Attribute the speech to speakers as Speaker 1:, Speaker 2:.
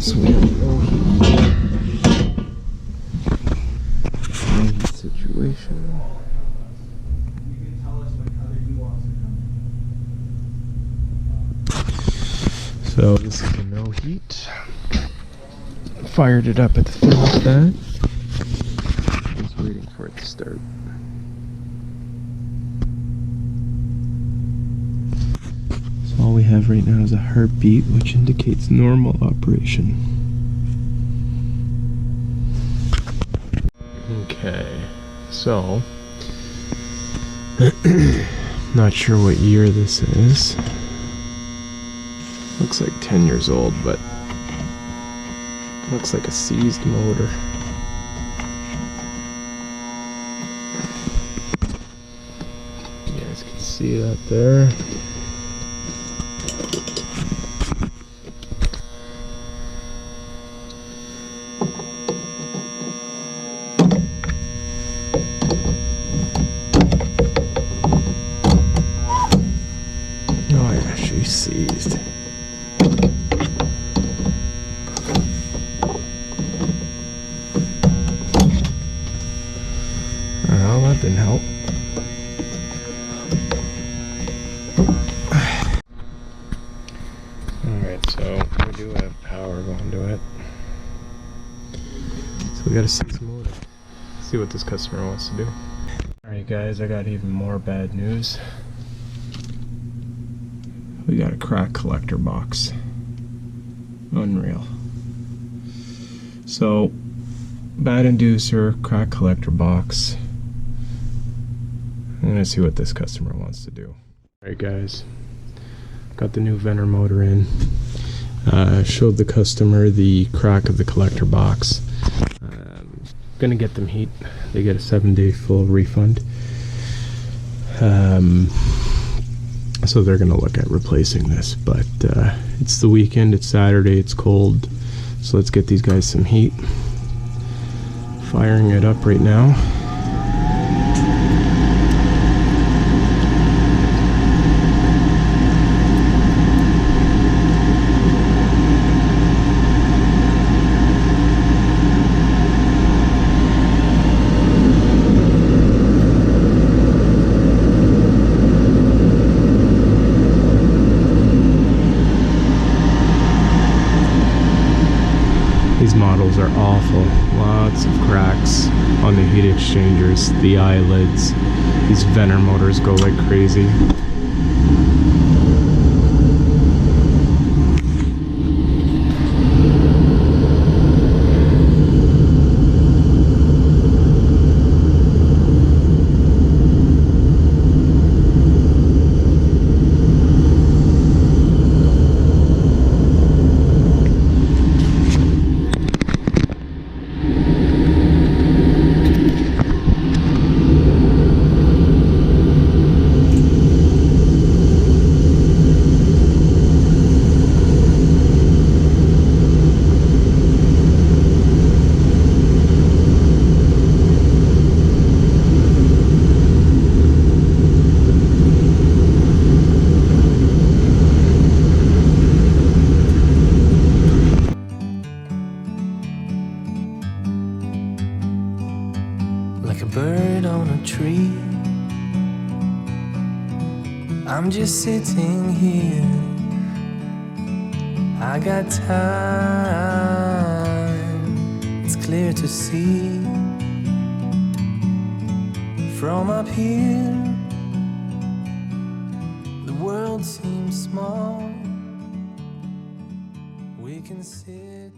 Speaker 1: So we have no heat situation. So this is a no heat. Fired it up at the thermostat. Just waiting for it to start. So all we have right now is a heartbeat, which indicates normal operation. Okay, so not sure what year this is. Looks like 10 years old, but looks like a seized motor. You guys can see that there. Oh, it actually seized. Well, that didn't help. Alright, so we do have power going to it. So we gotta see some motor. See what this customer wants to do. Alright guys, I got even more bad news. We got a cracked collector box. Unreal. So, bad inducer, cracked collector box. I'm gonna see what this customer wants to do. Alright guys, got the new Venner motor in. Showed the customer the crack of the collector box. Gonna get them heat. They get a 7-day full refund. So they're gonna look at replacing this, but it's the weekend, it's Saturday, it's cold, so let's get these guys some heat. Firing it up right now. These models are awful. Lots of cracks on the heat exchangers, the eyelids. These Venner motors go like crazy.
Speaker 2: Like a bird on a tree, I'm just sitting here. I got time, it's clear to see. From up here, the world seems small. We can sit